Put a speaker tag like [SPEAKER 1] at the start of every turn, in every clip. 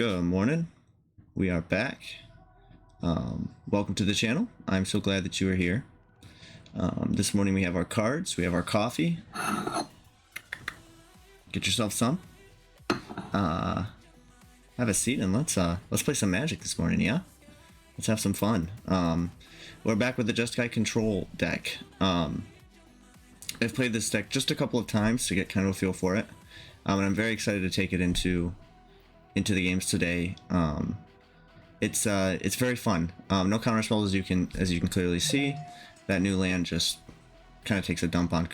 [SPEAKER 1] Good morning. We are back. Welcome to the channel. I'm so glad that you are here. This morning we have our cards, we have our coffee. Get yourself some. Have a seat and let's play some Magic this morning, yeah? Let's have some fun. We're back with the jeskai control deck. I've played this deck just a couple of times to get kind of a feel for it. And I'm very excited to take it into the games today. It's very fun. No counter spells as you can clearly see. That new land just kind of takes a dump on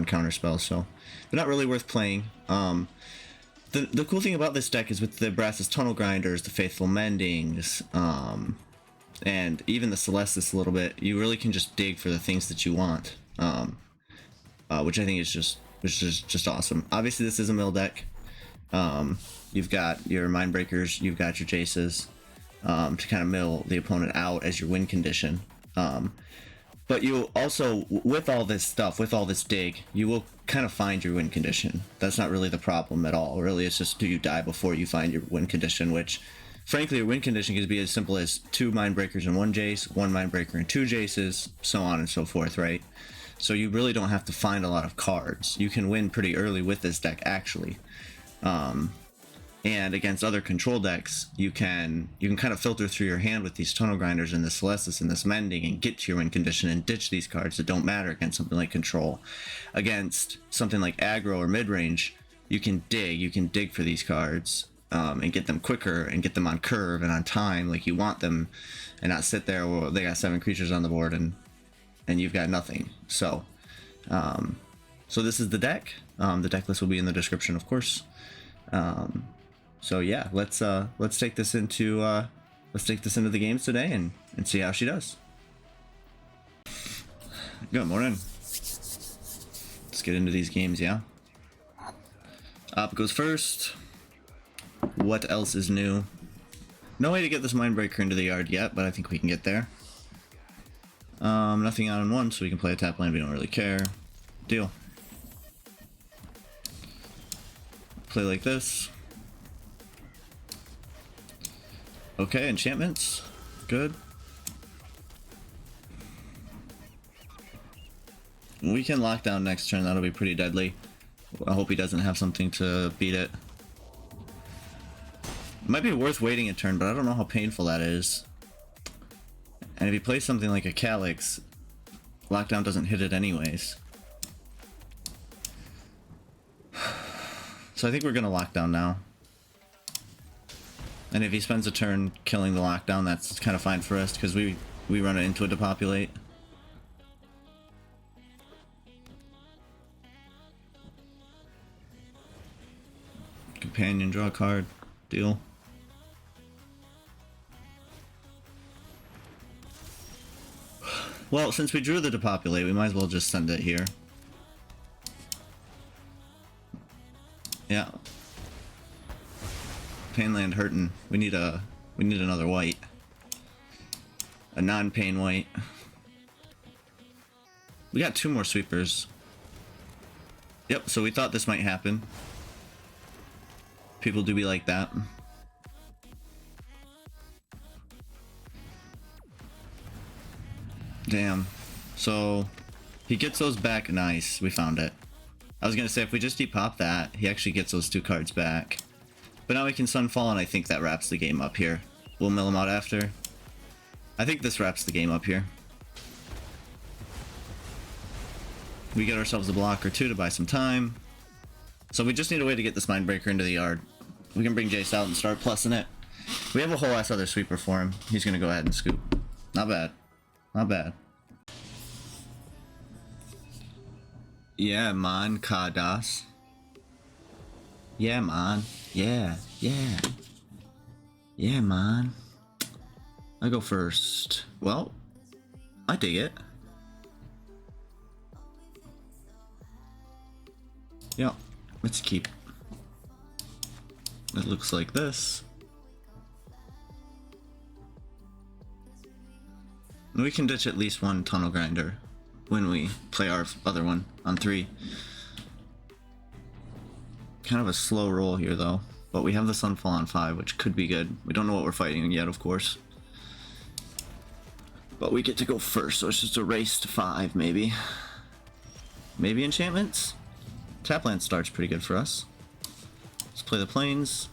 [SPEAKER 1] counter spells, so they're not really worth playing. The cool thing about this deck is with the Brass's Tunnel Grinders, the Faithful Mendings, and even the Celestus a little bit, you really can just dig for the things that you want, which I think is just awesome. Obviously, this is a mill deck. You've got your Mindbreakers, you've got your Jaces to kind of mill the opponent out as your win condition. But you also, with all this stuff, with all this dig, you will kind of find your win condition. That's not really the problem at all. Really, it's just do you die before you find your win condition, which, frankly, your win condition can be as simple as 2 Mindbreakers and 1 Jace, 1 Mindbreaker and 2 Jaces, so on and so forth, right? So you really don't have to find a lot of cards. You can win pretty early with this deck, actually. And against other control decks, you can kind of filter through your hand with these Tunnel Grinders and this Celestus and this Mending and get to your win condition and ditch these cards that don't matter against something like control. Against something like aggro or mid-range, you can dig for these cards and get them quicker and get them on curve and on time like you want them, and not sit there where they got 7 creatures on the board and you've got nothing. So so this is the deck. The deck list will be in the description, of course. So yeah, let's take this into the games today and see how she does. Good morning. Let's get into these games, yeah. Up goes first. What else is new? No way to get this Mindbreaker into the yard yet, but I think we can get there. Nothing out on 1, so we can play a tap land. We don't really care. Deal. Play like this. Okay, enchantments. Good. We can lock down next turn. That'll be pretty deadly. I hope he doesn't have something to beat it. It might be worth waiting a turn, but I don't know how painful that is. And if he plays something like a Calyx, lockdown doesn't hit it anyways. So I think we're gonna lock down now. And if he spends a turn killing the lockdown, that's kind of fine for us because we run it into a Depopulate. Companion, draw a card, deal. Well, since we drew the Depopulate, we might as well just send it here. Yeah. Painland hurting. We need another white. A non-pain white. We got 2 more sweepers. Yep, so we thought this might happen. People do be like that. Damn. So he gets those back. Nice, we found it. I was gonna say if we just depop that, he actually gets those 2 cards back. But now we can Sunfall, and I think that wraps the game up here. We'll mill him out after. I think this wraps the game up here. We get ourselves a block or 2 to buy some time. So we just need a way to get this Mindbreaker into the yard. We can bring Jace out and start plussing it. We have a whole ass other sweeper for him. He's gonna go ahead and scoop. Not bad. Not bad. Yeah, man, Kadas. Yeah, man. Yeah. Yeah, man. I go first. Well, I dig it. Yeah, let's keep. It looks like this. We can ditch at least 1 Tunnel Grinder when we play our other one on 3. Kind of a slow roll here, though. But we have the Sunfall on 5, which could be good. We don't know what we're fighting yet, of course. But we get to go first, so it's just a race to 5, maybe. Maybe enchantments? Tapland starts pretty good for us. Let's play the plains.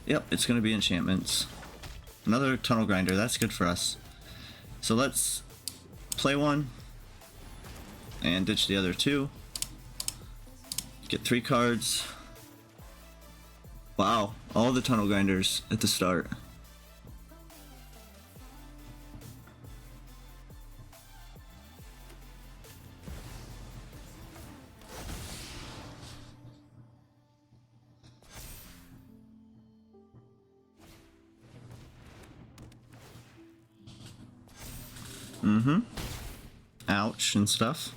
[SPEAKER 1] Yep, it's going to be enchantments. Another tunnel grinder, that's good for us. So let's play one and ditch the other 2. Get 3 cards. Wow, all the tunnel grinders at the start. Ouch and stuff.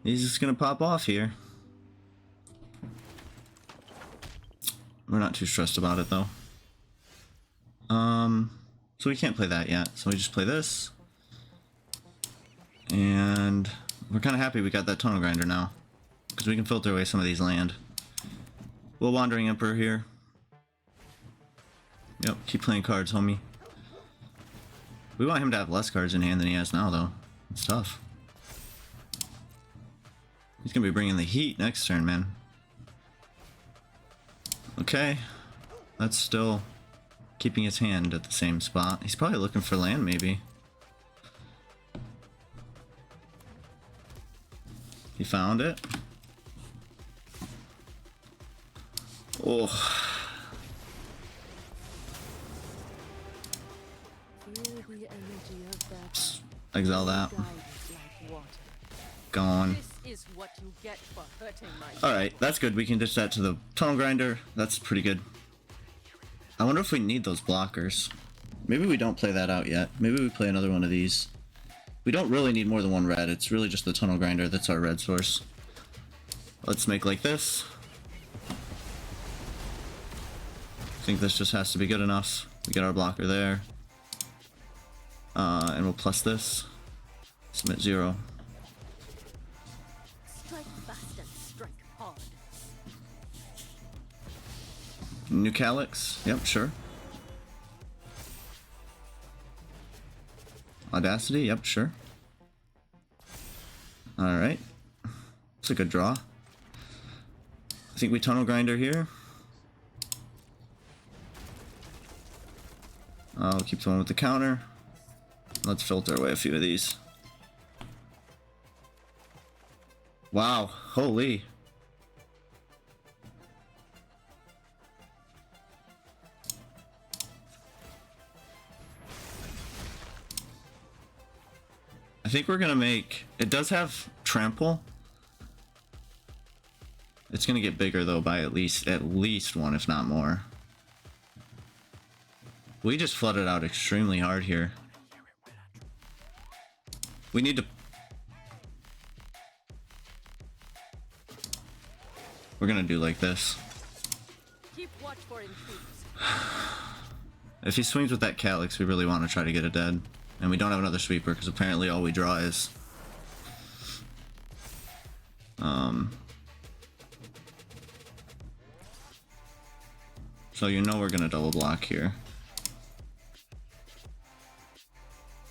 [SPEAKER 1] He's just gonna pop off here. We're not too stressed about it though. So we can't play that yet. So we just play this. And we're kind of happy we got that tunnel grinder now, because we can filter away some of these land. We'll Wandering Emperor here. Yep, keep playing cards, homie. We want him to have less cards in hand than he has now, though. It's tough. He's gonna be bringing the heat next turn, man. Okay. That's still keeping his hand at the same spot. He's probably looking for land, maybe. He found it. Oh. Exile that. Gone. Alright, that's good. We can ditch that to the tunnel grinder. That's pretty good. I wonder if we need those blockers. Maybe we don't play that out yet. Maybe we play another one of these. We don't really need more than one red. It's really just the tunnel grinder that's our red source. Let's make like this. I think this just has to be good enough. We get our blocker there. And we'll plus this. Submit 0.
[SPEAKER 2] Strike fast and strike hard.
[SPEAKER 1] New Calyx. Yep, sure. Audacity. Yep, sure. Alright. It's a good draw. I think we tunnel grinder here. I'll keep the one with the counter. Let's filter away a few of these. Wow, holy. I think we're gonna make, it does have trample. It's gonna get bigger though by at least one, if not more. We just flooded out extremely hard here. We need to... We're gonna do like this.
[SPEAKER 2] Keep watch for intruders.
[SPEAKER 1] If he swings with that Calyx, we really want to try to get it dead. And we don't have another sweeper, because apparently all we draw is... So you know we're gonna double block here.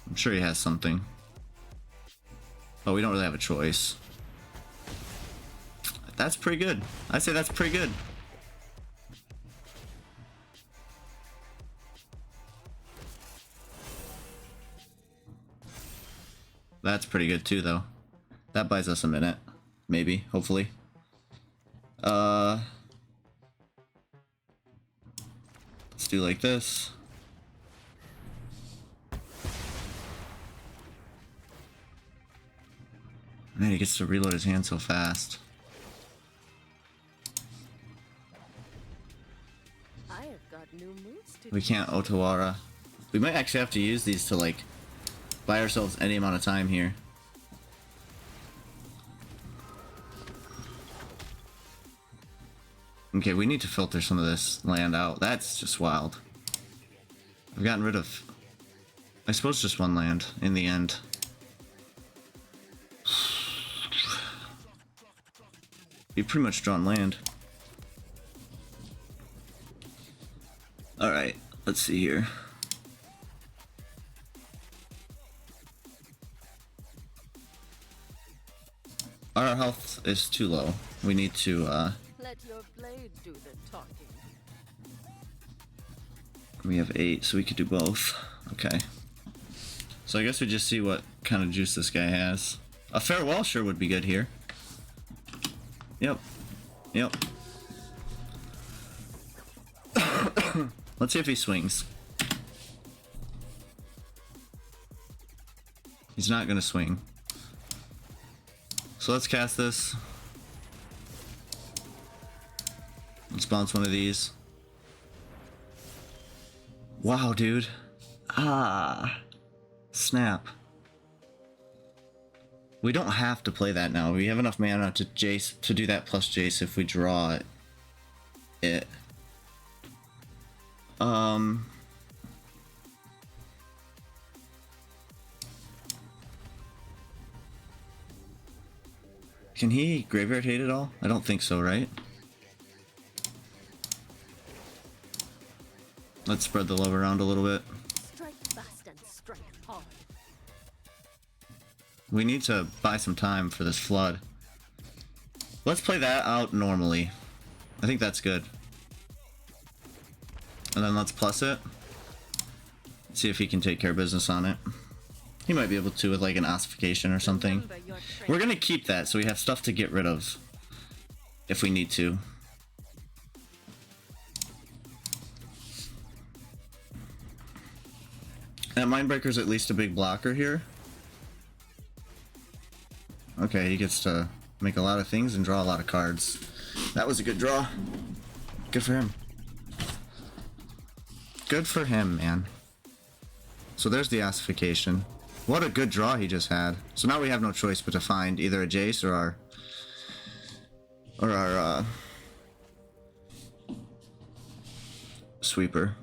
[SPEAKER 1] I'm sure he has something. But we don't really have a choice. That's pretty good. I'd say that's pretty good. That's pretty good too, though. That buys us a minute. Maybe, hopefully. Let's do like this. Man, he gets to reload his hand so fast.
[SPEAKER 2] I have got new moves to
[SPEAKER 1] We can't Otawara. We might actually have to use these to, like, buy ourselves any amount of time here. Okay, we need to filter some of this land out. That's just wild. I've gotten rid of, I suppose, just one land in the end. we've pretty much drawn land. Alright, let's see here. Our health is too low. We need to,
[SPEAKER 2] Let your blade do the talking.
[SPEAKER 1] we have 8, so we could do both. Okay. So I guess we just see what kind of juice this guy has. A farewell sure would be good here. Yep. Yep. Let's see if he swings. He's not gonna swing. So let's cast this. Let's bounce one of these. Wow, dude. Ah. Snap. We don't have to play that now. We have enough mana to Jace to do that plus Jace if we draw it. Can he graveyard hate it all? I don't think so, right? Let's spread the love around a little bit.
[SPEAKER 2] Strike fast and strike hard.
[SPEAKER 1] We need to buy some time for this flood. Let's play that out normally. I think that's good. And then let's plus it. See if he can take care of business on it. He might be able to with like an ossification or something. We're gonna keep that so we have stuff to get rid of if we need to. That Mindbreaker's at least a big blocker here. Okay, he gets to make a lot of things and draw a lot of cards. That was a good draw. Good for him. Good for him, man. So there's the ossification. What a good draw he just had. So now we have no choice but to find either a Jace or our sweeper.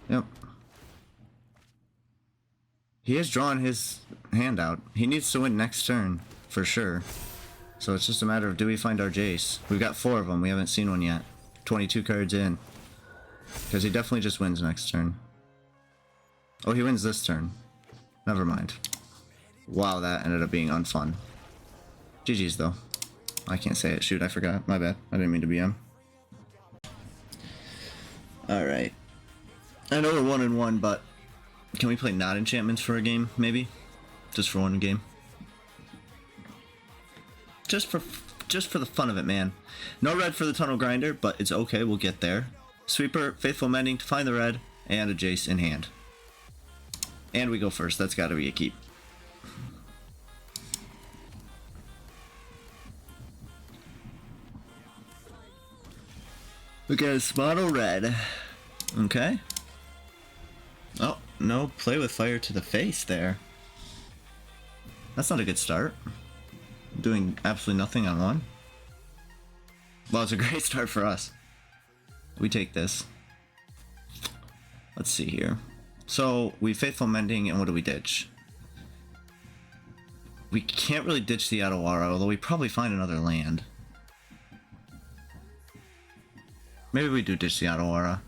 [SPEAKER 1] Yep. He has drawn his hand out. He needs to win next turn, for sure. So it's just a matter of, do we find our Jace? We've got 4 of them. We haven't seen one yet. 22 cards in. Because he definitely just wins next turn. Oh, he wins this turn. Never mind. Wow, that ended up being unfun. GG's, though. I can't say it. Shoot, I forgot. My bad. I didn't mean to BM. Alright. I know we're 1-1, but can we play not enchantments for a game, maybe? Just for one game. Just for the fun of it, man. No red for the tunnel grinder, but it's okay, we'll get there. Sweeper, Faithful Mending to find the red, and a Jace in hand. And we go first, that's gotta be a keep. Look at his mono red. Okay. Oh, no play with fire to the face there. That's not a good start. Doing absolutely nothing on one. Well, it's a great start for us. We take this. Let's see here. So, we Faithful Mending, and what do we ditch? We can't really ditch the Otawara, although we probably find another land. Maybe we do ditch the Otawara.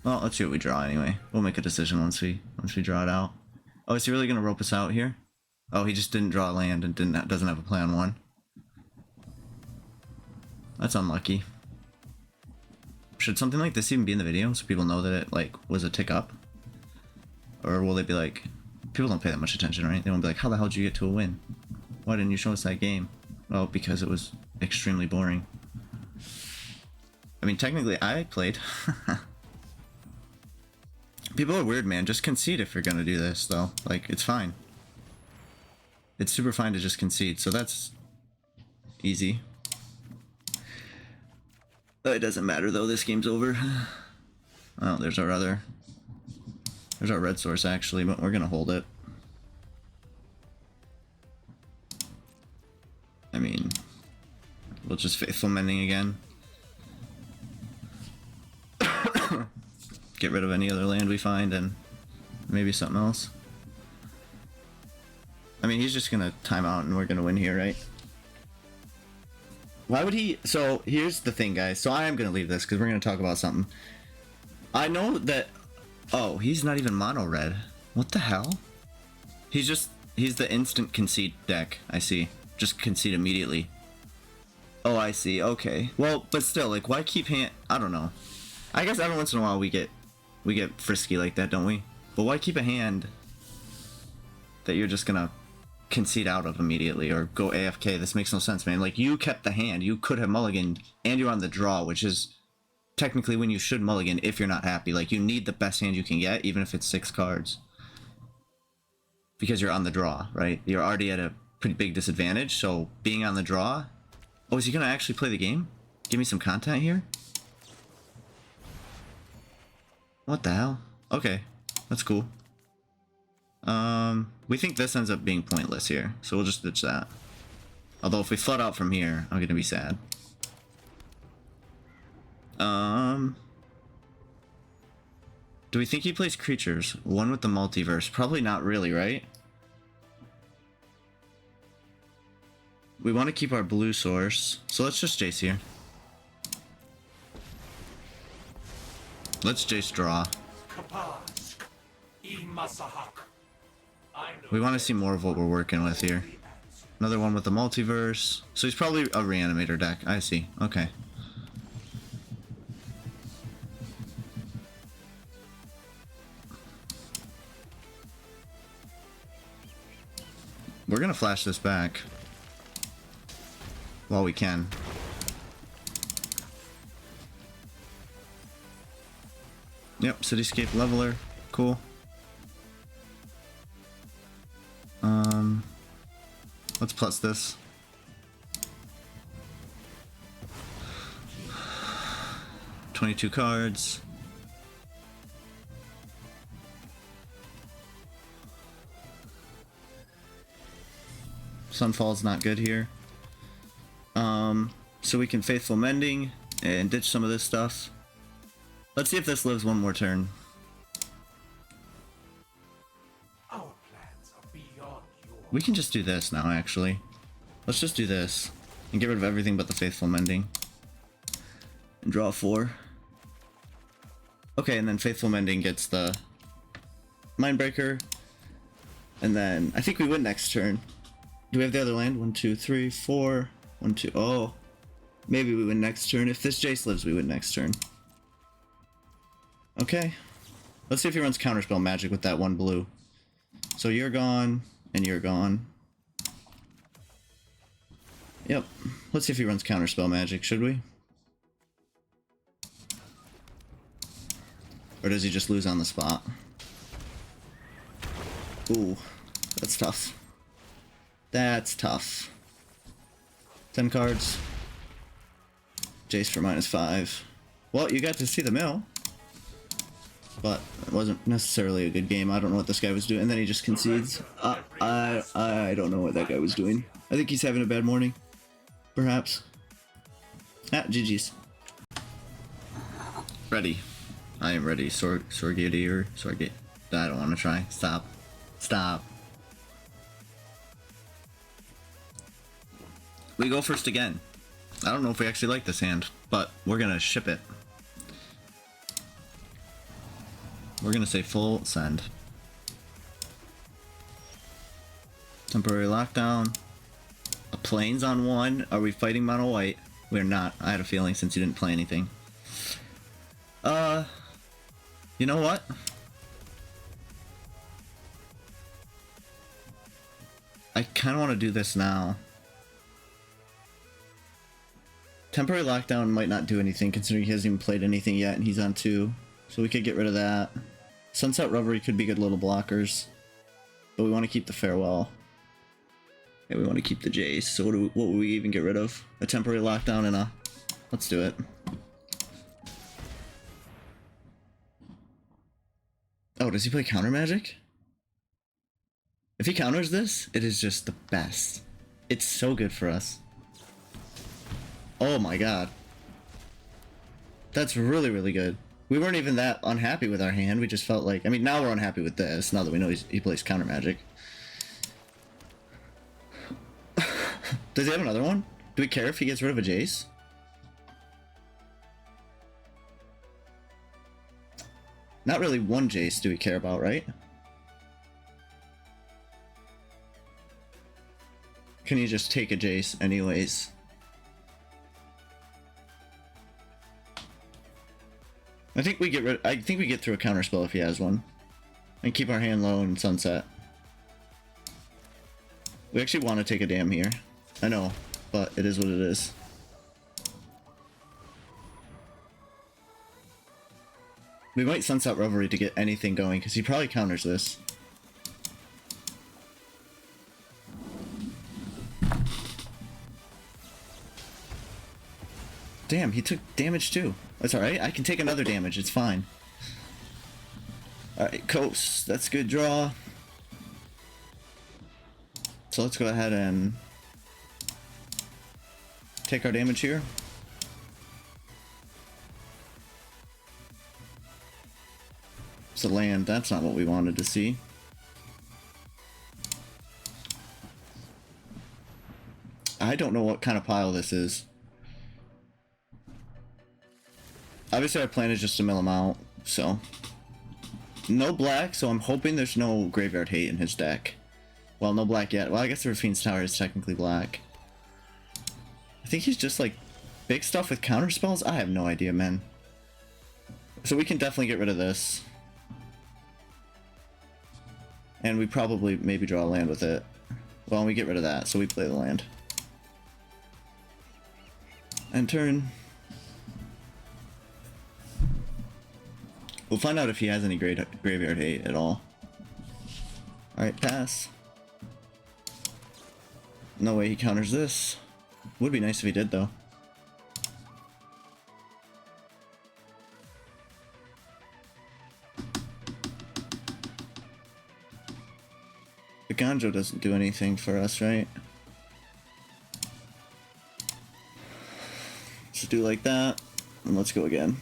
[SPEAKER 1] Well, let's see what we draw anyway. We'll make a decision once we draw it out. Oh, is he really gonna rope us out here? Oh, he just didn't draw land and doesn't have a play on one. That's unlucky. Should something like this even be in the video so people know that it like was a tick up? Or will they be like, people don't pay that much attention, right? They won't be like, how the hell did you get to a win? Why didn't you show us that game? Well, because it was extremely boring. I mean, technically I played. People are weird, man. Just concede if you're gonna do this, though. Like, it's fine. It's super fine to just concede, so that's easy. It doesn't matter, though. This game's over. Oh, there's our red source, actually, but we're gonna hold it. I mean, we'll just Faithful Mending again. Get rid of any other land we find and Maybe something else. I mean, he's just gonna time out and we're gonna win here, right? Why would he? So here's the thing, guys. So I am gonna leave this because we're gonna talk about something. I know that. Oh, he's not even mono red. What the hell? He's the instant concede deck. I see. Just concede immediately. Oh, I see. Okay. Well, but still, like, why keep hand? I don't know. I guess every once in a while we get frisky like that, don't we? But why keep a hand that you're just gonna concede out of immediately or go AFK? This makes no sense, man. Like, you kept the hand, you could have mulliganed, and you're on the draw, which is technically when you should mulligan if you're not happy. Like, you need the best hand you can get, even if it's 6 cards. Because you're on the draw, right? You're already at a pretty big disadvantage, so being on the draw... Oh, is he gonna actually play the game? Give me some content here? What the hell? Okay, that's cool. We think this ends up being pointless here, so we'll just ditch that. Although if we flood out from here, I'm gonna be sad. Do we think he plays creatures? One with the multiverse? Probably not really, right? We want to keep our blue source, so let's just Jace here. Let's Jace draw. We want to see more of what we're working with here. Another one with the multiverse. So he's probably a reanimator deck. I see. Okay. We're gonna flash this back while we can. Yep, Cityscape Leveler. Cool. Let's plus this. $22 cards. Sunfall's not good here. So we can Faithful Mending and ditch some of this stuff. Let's see if this lives one more turn. We can just do this now, actually. Let's just do this and get rid of everything but the Faithful Mending. And draw 4. Okay, and then Faithful Mending gets the Mindbreaker. And then I think we win next turn. Do we have the other land? 1, 2, 3, 4. 1, 2. Oh. Maybe we win next turn. If this Jace lives, we win next turn. Okay. Let's see if he runs Counterspell Magic with that 1 blue. So you're gone, and you're gone. Yep. Let's see if he runs Counterspell Magic, should we? Or does he just lose on the spot? Ooh. That's tough. That's tough. 10 cards. Jace for -5. Well, you got to see the mill. But it wasn't necessarily a good game. I don't know what this guy was doing. And then he just concedes. I don't know what that guy was doing. I think he's having a bad morning. Perhaps. Ah, GG's. Ready. I am ready. Sorgate or Sorgate. I don't want to try. Stop. Stop. We go first again. I don't know if we actually like this hand, but we're gonna ship it. We're gonna say full send. Temporary lockdown. A plains on 1. Are we fighting mono white? We're not. I had a feeling since you didn't play anything. You know what? I kind of want to do this now. Temporary lockdown might not do anything considering he hasn't even played anything yet and he's on 2. So we could get rid of that. Sunset Revelry could be good little blockers. But we want to keep the Farewell. And we want to keep the Jace. So what would we even get rid of? A temporary lockdown and a... Let's do it. Oh, does he play counter magic? If he counters this, it is just the best. It's so good for us. Oh my god. That's really, really good. We weren't even that unhappy with our hand. We just felt like, I mean, now we're unhappy with this. Now that we know he plays counter magic. Does he have another one? Do we care if he gets rid of a Jace? Not really one Jace do we care about, right? Can you just take a Jace anyways? I think we get through a counterspell if he has one. And keep our hand low and sunset. We actually want to take a dam here. I know, but it is what it is. We might Sunset Revelry to get anything going, because he probably counters this. Damn, he took damage too. That's alright, I can take another damage, it's fine. Alright, Coast, that's a good draw. So let's go ahead and take our damage here. It's a land, that's not what we wanted to see. I don't know what kind of pile this is. Obviously our plan is just to mill him out, so. No black, so I'm hoping there's no graveyard hate in his deck. Well, no black yet. Well, I guess the Raffine's Tower is technically black. I think he's just like big stuff with counter spells? I have no idea, man. So we can definitely get rid of this. And we probably maybe draw a land with it. Well, we get rid of that, so we play the land. End turn. We'll find out if he has any graveyard hate at all. Alright, pass. No way he counters this. Would be nice if he did, though. Eiganjo doesn't do anything for us, right? Let's do like that, and let's go again.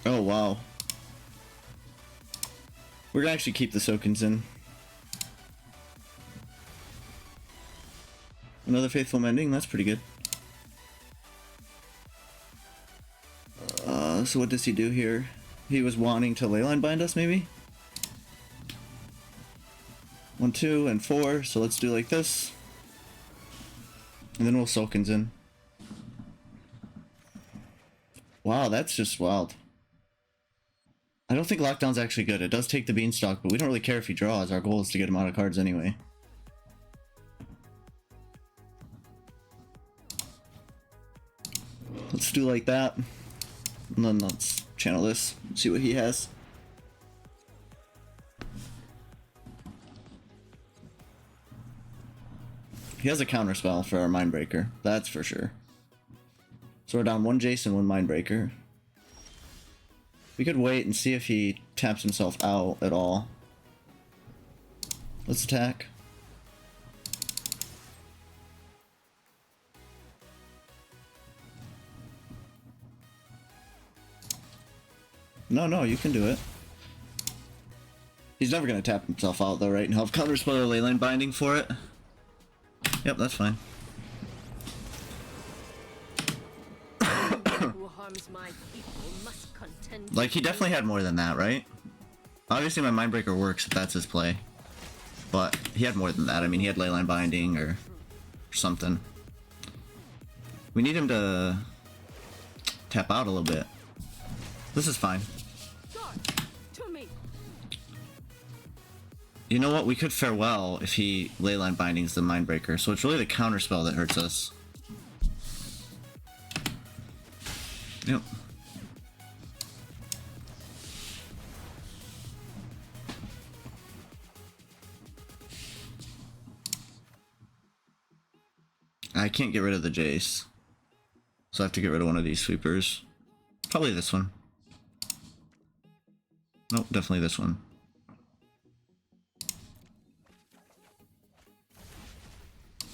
[SPEAKER 1] Oh, wow. We're gonna actually keep the Sokenzan. Another Faithful Mending, that's pretty good. So what does he do here? He was wanting to leyline bind us, maybe? 1, 2, and 4, so let's do like this. And then we'll Sokenzan. Wow, that's just wild. I don't think Lockdown's actually good. It does take the Beanstalk, but we don't really care if he draws. Our goal is to get him out of cards anyway. Let's do like that. And then let's channel this, see what he has. He has a counterspell for our Mindbreaker, that's for sure. So we're down 1 Jace and 1 Mindbreaker. We could wait and see if he taps himself out at all. Let's attack. No, you can do it. He's never going to tap himself out though, right? And he'll have counterspell or leyline binding for it. Yep, that's fine.
[SPEAKER 2] Who harms my people must contend.
[SPEAKER 1] Like, he definitely had more than that, right? Obviously my Mindbreaker works if that's his play. But he had more than that. I mean, he had leyline binding or something. We need him to tap out a little bit. This is fine.
[SPEAKER 2] To me.
[SPEAKER 1] You know what? We could farewell if he leyline bindings the Mindbreaker. So it's really the counterspell that hurts us. Yep. I can't get rid of the Jace. So I have to get rid of one of these sweepers. Probably this one. Nope, definitely this one.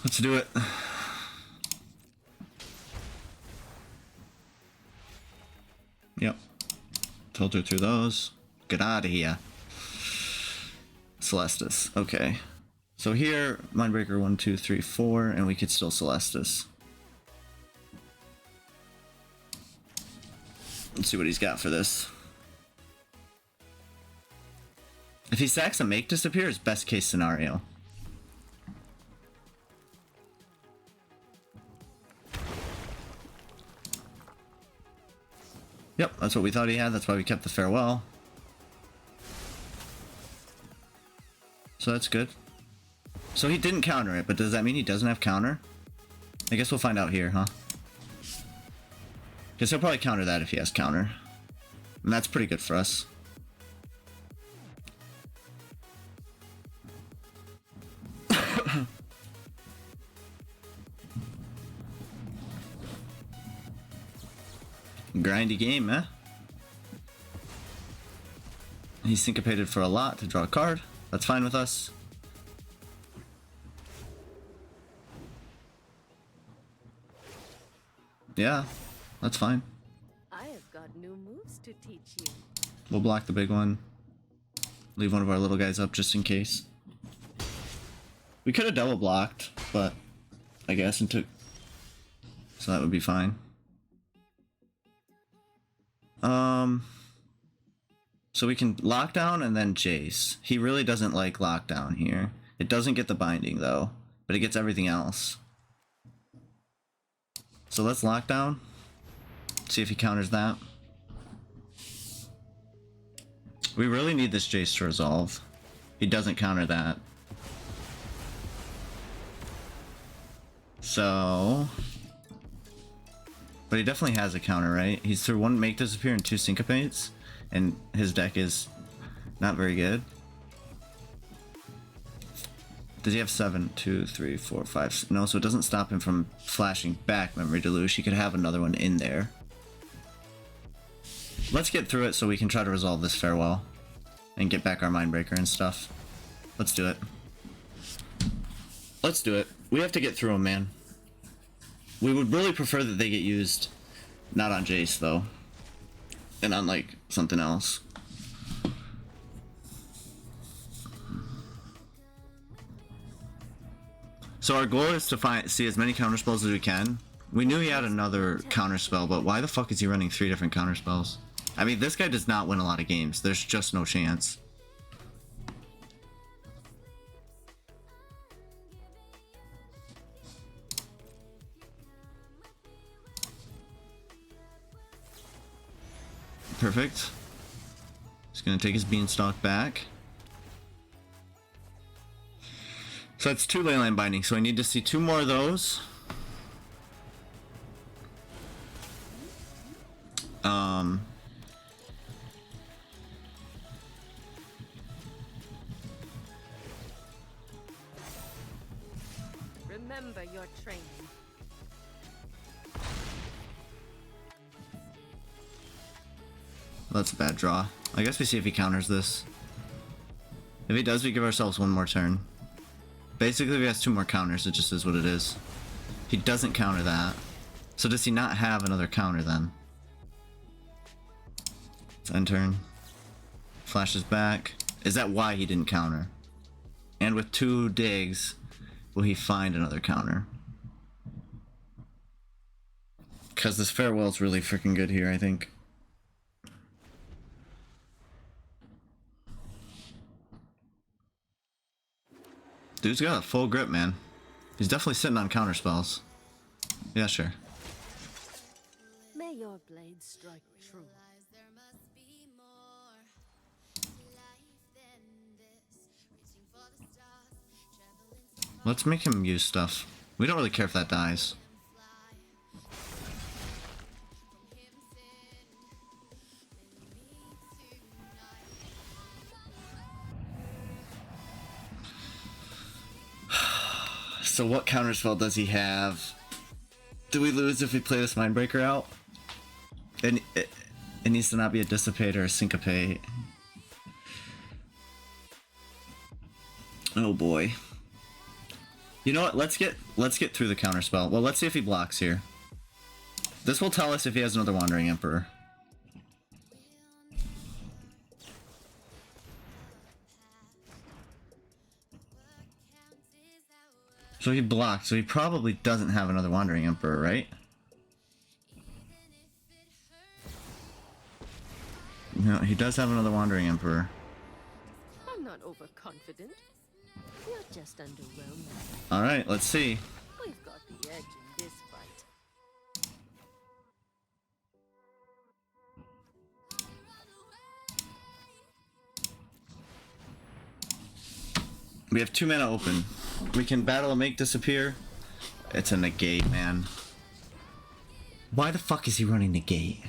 [SPEAKER 1] Let's do it. Filter through those. Get out of here. Celestus. Okay. So here, Mindbreaker 1, 2, 3, 4, and we could still Celestus. Let's see what he's got for this. If he sacks a Make Disappear, it's best case scenario. Yep, that's what we thought he had. That's why we kept the Farewell. So that's good. So he didn't counter it, but does that mean he doesn't have counter? I guess we'll find out here, huh? Because he'll probably counter that if he has counter. And that's pretty good for us. Grindy game, eh? He's syncopated for a lot to draw a card. That's fine with us. Yeah, that's fine.
[SPEAKER 2] I have got new moves to teach you.
[SPEAKER 1] We'll block the big one. Leave one of our little guys up just in case. We could have double blocked, but I guess and took. So that would be fine. So we can lockdown and then Jace. He really doesn't like lockdown here. It doesn't get the binding though, but it gets everything else. So let's lockdown. See if he counters that. We really need this Jace to resolve. He doesn't counter that. So... But he definitely has a counter, right? He's through 1 Make Disappear and 2 Syncopates. And his deck is not very good. Does he have 7? 2, 3, 4, 5... No, so it doesn't stop him from flashing back Memory Deluge. He could have another one in there. Let's get through it so we can try to resolve this Farewell. And get back our Mindbreaker and stuff. Let's do it. Let's do it. We have to get through them, man. We would really prefer that they get used not on Jace, though. And on, like, something else. So our goal is to see as many counterspells as we can. We knew he had another counterspell, but why the fuck is he running 3 different counterspells? I mean, this guy does not win a lot of games. There's just no chance. Perfect. He's gonna take his Beanstalk back. So that's 2 Leyline Binding, so I need to see 2 more of those.
[SPEAKER 2] Remember your training.
[SPEAKER 1] That's a bad draw. I guess we see if he counters this. If he does, we give ourselves 1 more turn. Basically, if he has 2 more counters, it just is what it is. He doesn't counter that. So does he not have another counter then? Let's end turn. Flashes back. Is that why he didn't counter? And with 2 digs, will he find another counter? Because this Farewell's really freaking good here, I think. Dude's got a full grip, man. He's definitely sitting on counter spells. Yeah, sure.
[SPEAKER 2] May your blade strike true.
[SPEAKER 1] Let's make him use stuff. We don't really care if that dies. So what counterspell does he have? Do we lose if we play this Mindbreaker out? It needs to not be a Dissipate or a Syncopate. Oh boy. You know what? Let's get through the counterspell. Well, let's see if he blocks here. This will tell us if he has another Wandering Emperor. So he blocked, so he probably doesn't have another Wandering Emperor, right? No, he does have another Wandering Emperor.
[SPEAKER 2] I'm not overconfident. You're just underwhelming.
[SPEAKER 1] Alright, let's see.
[SPEAKER 2] We've got the edge in this fight.
[SPEAKER 1] We have 2 mana open. We can battle a make disappear. It's a negate, man. Why the fuck is he running negate?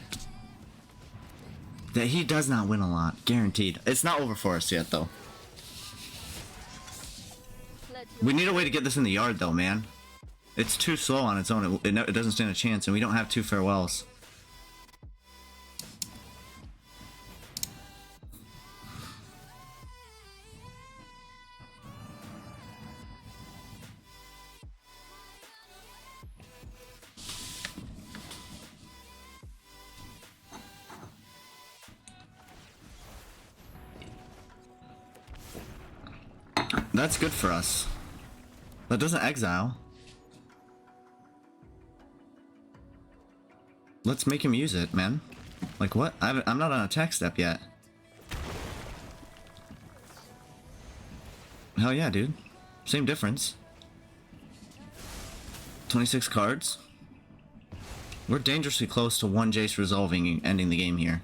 [SPEAKER 1] That he does not win a lot, guaranteed. It's not over for us yet, though. We need a way to get this in the yard, though, man. It's too slow on its own. It doesn't stand a chance, and we don't have 2 farewells. That's good for us. That doesn't exile. Let's make him use it, man. Like what? I'm not on attack step yet. Hell yeah, dude. Same difference. 26 cards. We're dangerously close to 1 Jace resolving and ending the game here.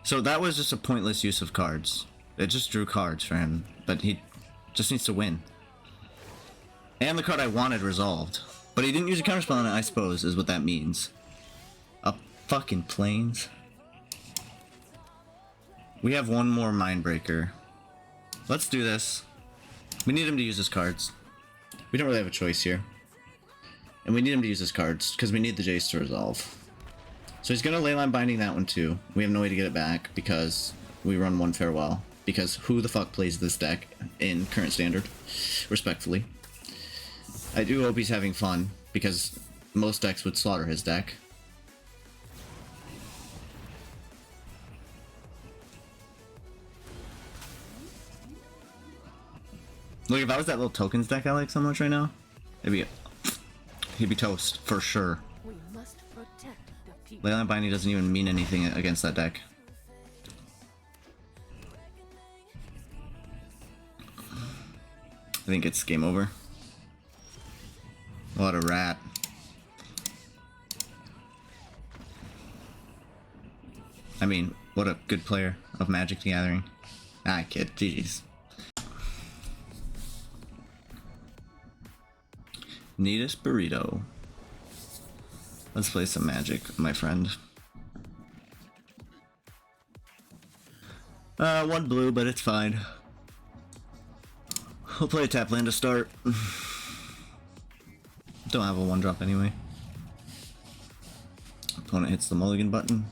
[SPEAKER 1] So that was just a pointless use of cards. It just drew cards for him, but he just needs to win. And the card I wanted resolved. But he didn't use a counterspell on it, I suppose, is what that means. Up fucking plains. We have 1 more Mindbreaker. Let's do this. We need him to use his cards. We don't really have a choice here. And we need him to use his cards, because we need the Jace to resolve. So he's gonna Leyline Binding that one too. We have no way to get it back, because we run 1 farewell. Because who the fuck plays this deck in current standard? Respectfully. I do hope he's having fun, because most decks would slaughter his deck. Look, if I was that little tokens deck I like so much right now, he'd be toast, for sure.
[SPEAKER 2] We must protect the people.
[SPEAKER 1] Leyline Binding doesn't even mean anything against that deck. I think it's game over. What a rat. I mean, what a good player of Magic the Gathering. Ah, kid, GG's. Neatest burrito. Let's play some Magic, my friend. 1 blue, but it's fine. We'll play a tap land to start. Don't have a 1-drop anyway. Opponent hits the mulligan button.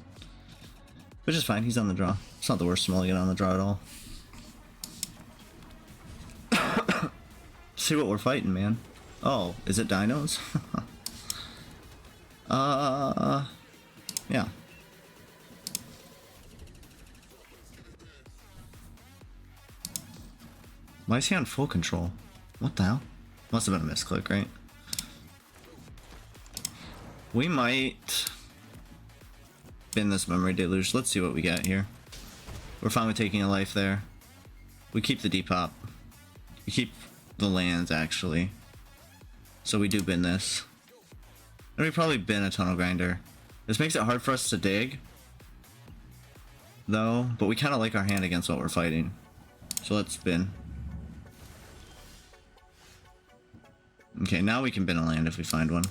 [SPEAKER 1] Which is fine, he's on the draw. It's not the worst mulligan on the draw at all. See what we're fighting, man. Oh, is it dinos? Yeah. Why is he on full control? What the hell? Must have been a misclick, right? We might bin this Memory Deluge. Let's see what we got here. We're fine with taking a life there. We keep the Depop. We keep the lands, actually. So we do bin this. And we probably bin a Tunnel Grinder. This makes it hard for us to dig, though, but we kind of like our hand against what we're fighting. So let's bin. Okay, now we can bin a land if we find one.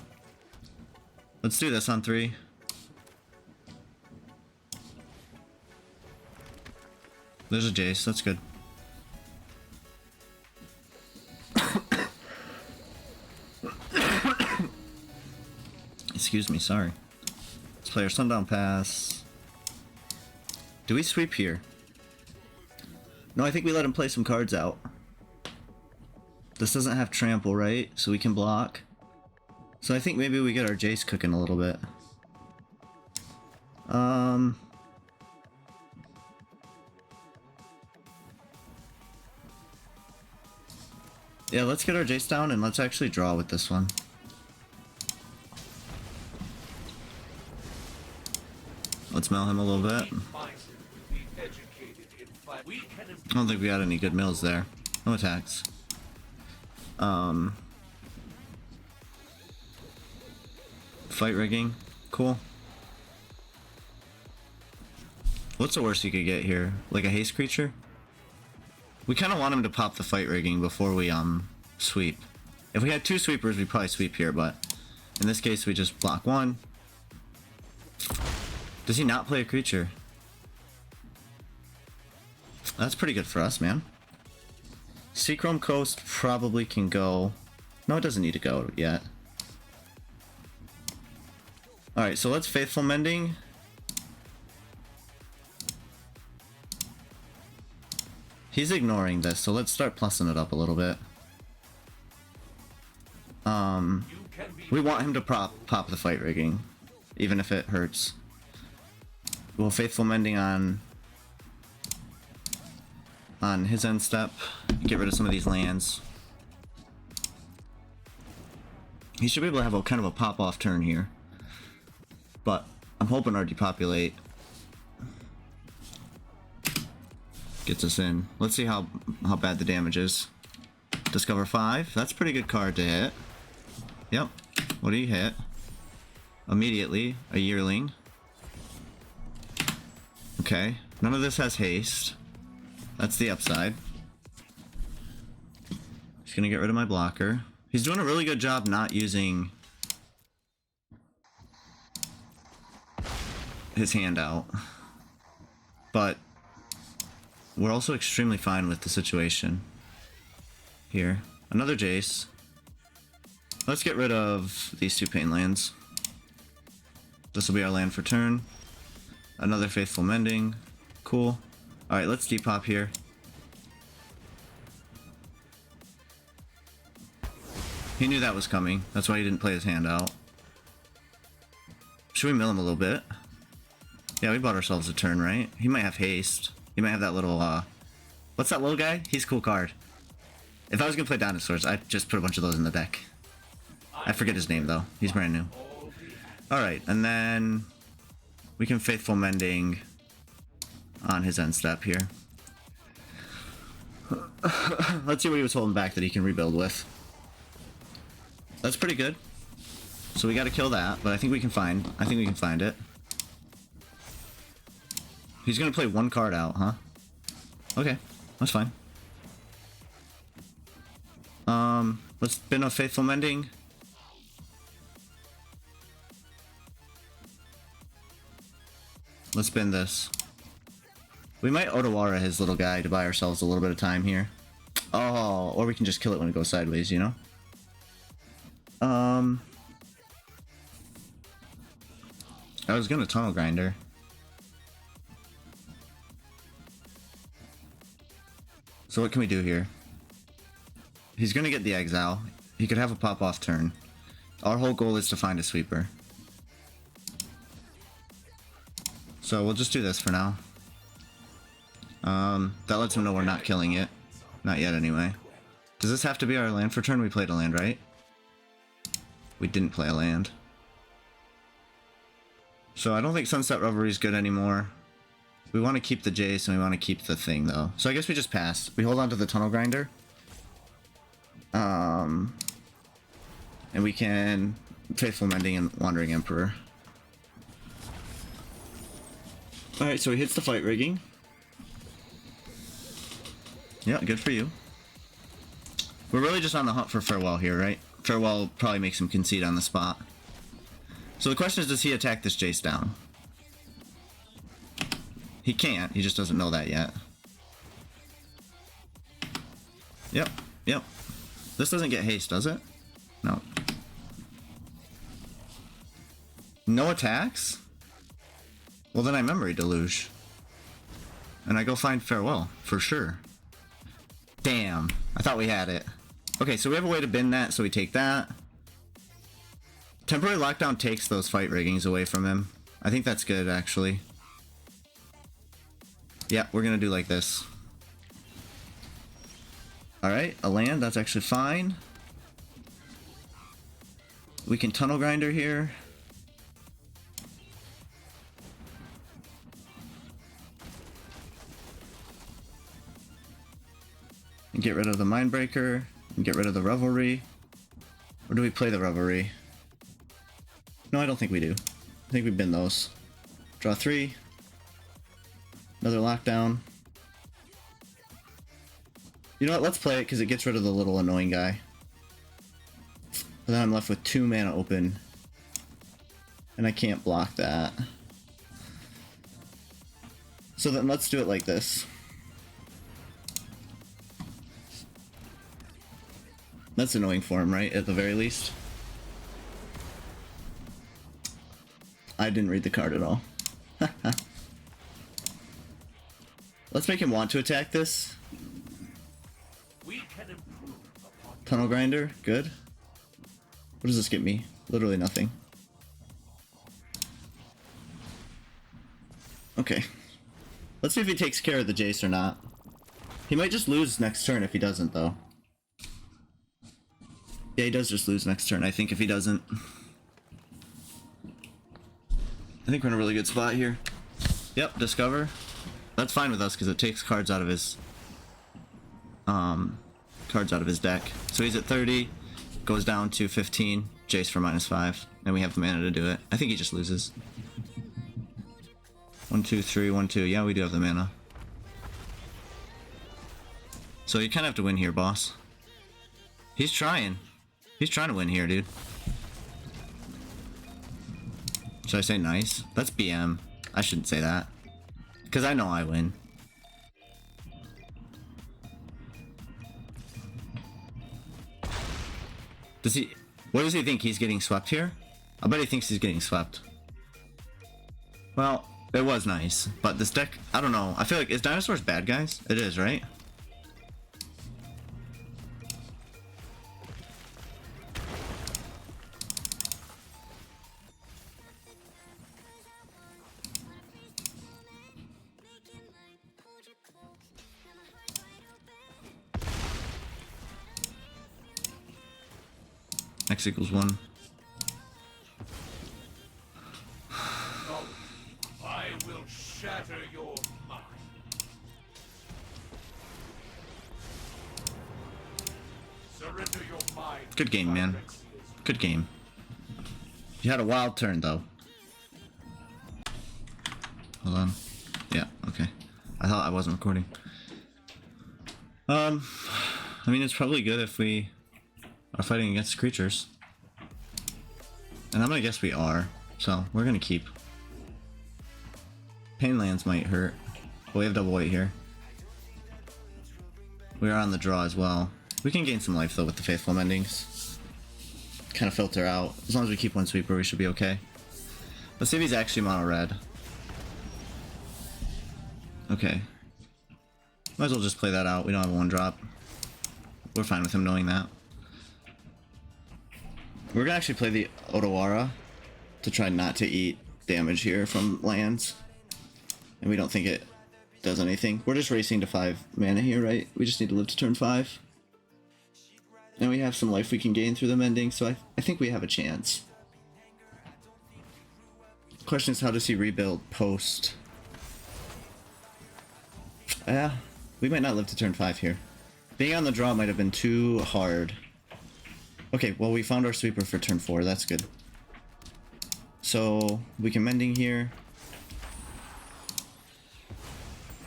[SPEAKER 1] Let's do this on 3. There's a Jace, that's good. Excuse me, sorry. Let's play our Sundown Pass. Do we sweep here? No, I think we let him play some cards out. This doesn't have trample, right? So we can block. So I think maybe we get our Jace cooking a little bit. Yeah, let's get our Jace down and let's actually draw with this one. Let's mill him a little bit. I don't think we got any good mills there. No attacks. Fight rigging. Cool. What's the worst you could get here? Like a haste creature? We kind of want him to pop the fight rigging before we sweep. If we had two sweepers, we'd probably sweep here, but in this case we just block one. Does he not play a creature? That's pretty good for us, man. Seachrome Coast probably can go. No, it doesn't need to go yet. Alright, so let's Faithful Mending. He's ignoring this, so let's start plussing it up a little bit. We want him to pop the fight rigging, even if it hurts. We'll Faithful Mending on his end step. Get rid of some of these lands. He should be able to have a kind of a pop-off turn here. But I'm hoping our Depopulate gets us in. Let's see how bad the damage is. Discover 5. That's a pretty good card to hit. Yep. What do you hit? Immediately, a yearling. Okay. None of this has haste. That's the upside. He's gonna get rid of my blocker. He's doing a really good job not using his handout. But we're also extremely fine with the situation. Here. Another Jace. Let's get rid of these two pain lands. This will be our land for turn. Another Faithful Mending. Cool. Alright, let's depop here. He knew that was coming. That's why he didn't play his hand out. Should we mill him a little bit? Yeah, we bought ourselves a turn, right? He might have haste. He might have that little, what's that little guy? He's a cool card. If I was gonna play dinosaurs, I'd just put a bunch of those in the deck. I forget his name, though. He's brand new. Alright, and then we can Faithful Mending on his end step here. Let's see what he was holding back that he can rebuild with. That's pretty good. So we gotta kill that, but I think we can find it. He's gonna play one card out, huh? Okay, that's fine. Let's spin a Faithful Mending. Let's spin this. We might Otawara his little guy to buy ourselves a little bit of time here. Oh, or we can just kill it when it goes sideways, you know? I was gonna Tunnel Grinder. So what can we do here? He's gonna get the exile. He could have a pop-off turn. Our whole goal is to find a sweeper. So we'll just do this for now. That lets him know we're not killing it. Not yet, anyway. Does this have to be our land for turn? We played a land, right? We didn't play a land. So I don't think Sunset Revelry is good anymore. We want to keep the Jace and we want to keep the thing, though. So I guess we just pass. We hold on to the Tunnel Grinder. And we can Faithful Mending and Wandering Emperor. Alright, so he hits the fight rigging. Yeah, good for you. We're really just on the hunt for Farewell here, right? Farewell probably makes him concede on the spot. So the question is, does he attack this Jace down? He can't, he just doesn't know that yet. Yep, yep. This doesn't get haste, does it? No. No attacks? Well, then I Memory Deluge. And I go find Farewell, for sure. Damn, I thought we had it. Okay, so we have a way to bin that, so we take that. Temporary Lockdown takes those fight riggings away from him. I think that's good, actually. Yeah, we're gonna do like this. Alright, a land, that's actually fine. We can Tunnel Grinder here. And get rid of the Mindbreaker. And get rid of the Revelry. Or do we play the Revelry? No, I don't think we do. I think we bin those. Draw 3. Another lockdown. You know what? Let's play it because it gets rid of the little annoying guy. And then I'm left with 2 mana open. And I can't block that. So then let's do it like this. That's annoying for him, right? At the very least. I didn't read the card at all. Let's make him want to attack this. Tunnel Grinder, good. What does this get me? Literally nothing. Okay. Let's see if he takes care of the Jace or not. He might just lose next turn if he doesn't, though. Yeah, he does just lose next turn, I think, if he doesn't. I think we're in a really good spot here. Yep, discover. That's fine with us because it takes cards out of his deck. So he's at 30, goes down to 15, Jace for -5, and we have the mana to do it. I think he just loses. 1, 2, 3, 1, 2. Yeah, we do have the mana. So you kind of have to win here, boss. He's trying. He's trying to win here, dude. Should I say nice? That's BM. I shouldn't say that. Because I know I win. Does he... What does he think? He's getting swept here? I bet he thinks he's getting swept. Well, it was nice. But this deck... I don't know. I feel like... Is Dinosaurs bad, guys? It is, right? X equals 1.
[SPEAKER 3] I will shatter your mind. Surrender your mind.
[SPEAKER 1] Good game, man. Good game. You had a wild turn, though. Hold on. Yeah, okay. I thought I wasn't recording. I mean, it's probably good if we are fighting against creatures. And I'm gonna guess we are, so we're gonna keep. Painlands might hurt, but we have double weight here. We are on the draw as well. We can gain some life though with the Faithful Mendings. Kind of filter out. As long as we keep one sweeper, we should be okay. Let's see if he's actually mono red. Okay. Might as well just play that out. We don't have a 1-drop. We're fine with him knowing that. We're gonna actually play the Otawara to try not to eat damage here from lands. And we don't think it does anything. We're just racing to 5 mana here, right? We just need to live to turn 5. And we have some life we can gain through the mending, so I think we have a chance. The question is, how does he rebuild post? Yeah, we might not live to turn 5 here. Being on the draw might have been too hard. Okay, well, we found our sweeper for turn 4. That's good. So we can mending here.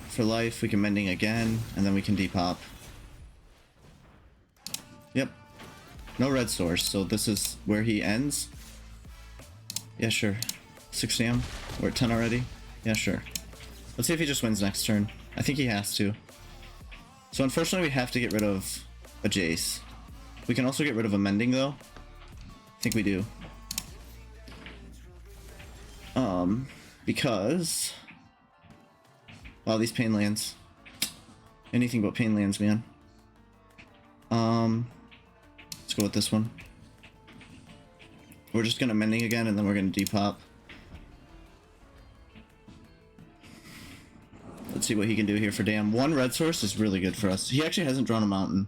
[SPEAKER 1] For life, we can mending again, and then we can depop. Yep. No red source, so this is where he ends. Yeah, sure. 6 AM? We're at 10 already? Yeah, sure. Let's see if he just wins next turn. I think he has to. So unfortunately, we have to get rid of a Jace. We can also get rid of a mending, though. I think we do. Because... Wow, these pain lands. Anything but pain lands, man. Let's go with this one. We're just gonna mending again, and then we're gonna depop. Let's see what he can do here for damn. 1 red source is really good for us. He actually hasn't drawn a mountain.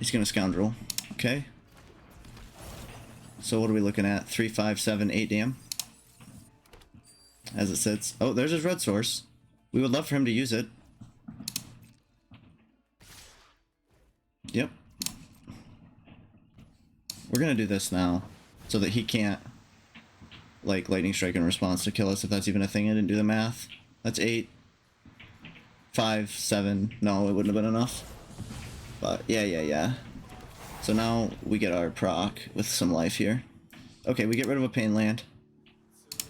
[SPEAKER 1] He's gonna scoundrel. Okay. So what are we looking at? 3, 5, 7, 8 DM. As it sits. Oh, there's his red source. We would love for him to use it. Yep. We're gonna do this now, so that he can't, like, lightning strike in response to kill us, if that's even a thing. I didn't do the math. That's 8. 5, 7. No, it wouldn't have been enough. But yeah. So now we get our proc with some life here. Okay, we get rid of a pain land.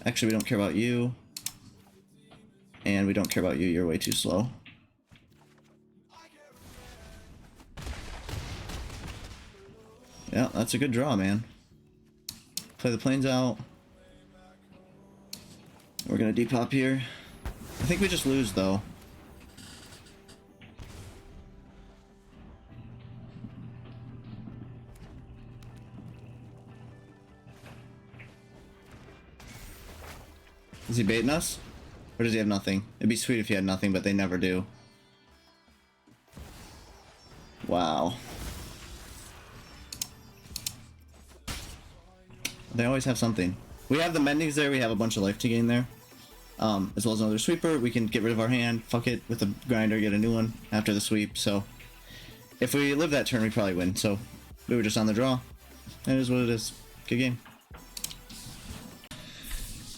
[SPEAKER 1] Actually, we don't care about you. And we don't care about you. You're way too slow. Yeah, that's a good draw, man. Play the plains out. We're gonna depop here. I think we just lose, though. Is he baiting us? Or does he have nothing? It'd be sweet if he had nothing, but they never do. Wow. They always have something. We have the mendings there, we have a bunch of life to gain there. As well as another sweeper. We can get rid of our hand, fuck it, with the grinder, get a new one after the sweep. So if we live that turn, we probably win. So we were just on the draw. That is what it is. Good game.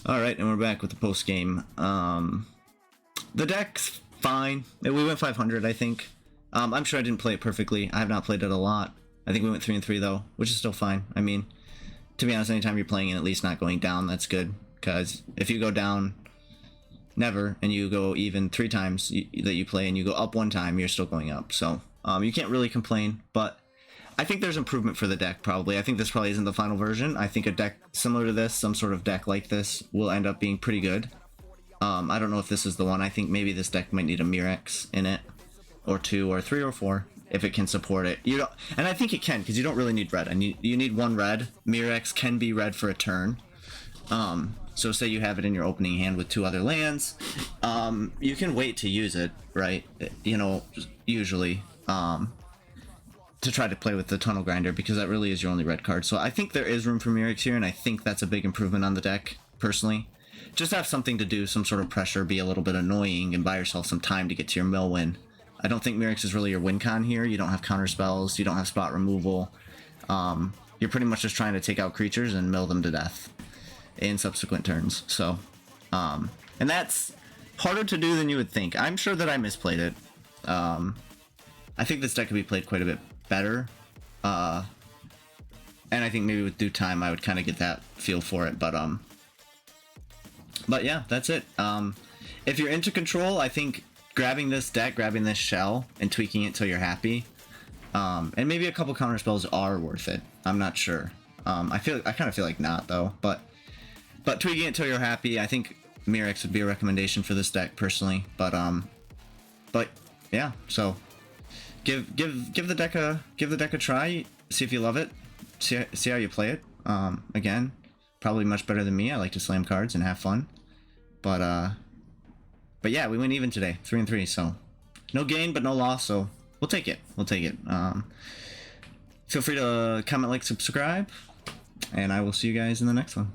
[SPEAKER 1] Alright, and we're back with the post game. The deck's fine. We went 500, I think. I'm sure I didn't play it perfectly. I have not played it a lot. I think we went 3-3 though, which is still fine. I mean, to be honest, anytime you're playing and at least not going down, that's good. Because if you go down never, and you go even 3 times that you play, and you go up 1 time, you're still going up. So you can't really complain, but I think there's improvement for the deck, probably. I think this probably isn't the final version. I think a deck similar to this, some sort of deck like this, will end up being pretty good. I don't know if this is the one. I think maybe this deck might need a Mirex in it, or 2, or 3, or 4, if it can support it. You don't, and I think it can, because you don't really need red. You need 1 red. Mirex can be red for a turn. So say you have it in your opening hand with 2 other lands. You can wait to use it, right? You know, usually. To try to play with the Tunnel Grinder, because that really is your only red card. So I think there is room for Mirex here, and I think that's a big improvement on the deck, personally. Just have something to do, some sort of pressure, be a little bit annoying, and buy yourself some time to get to your mill win. I don't think Mirex is really your win con here. You don't have counter spells, you don't have spot removal. You're pretty much just trying to take out creatures and mill them to death in subsequent turns. So, and that's harder to do than you would think. I'm sure that I misplayed it. I think this deck could be played quite a bit better, and I think maybe with due time I would kind of get that feel for it, but yeah, that's it. If you're into control, I think grabbing this deck, grabbing this shell, and tweaking it till you're happy, and maybe a couple counter spells are worth it. I'm not sure. I kind of feel like not though, but tweaking it till you're happy, I think Mirex would be a recommendation for this deck personally, but yeah, so give the deck a try, see if you love it, see how you play it. Again, probably much better than me. I like to slam cards and have fun, but yeah, we went even today, 3-3, so no gain but no loss, so we'll take it. Feel free to comment, like, subscribe, and I will see you guys in the next one.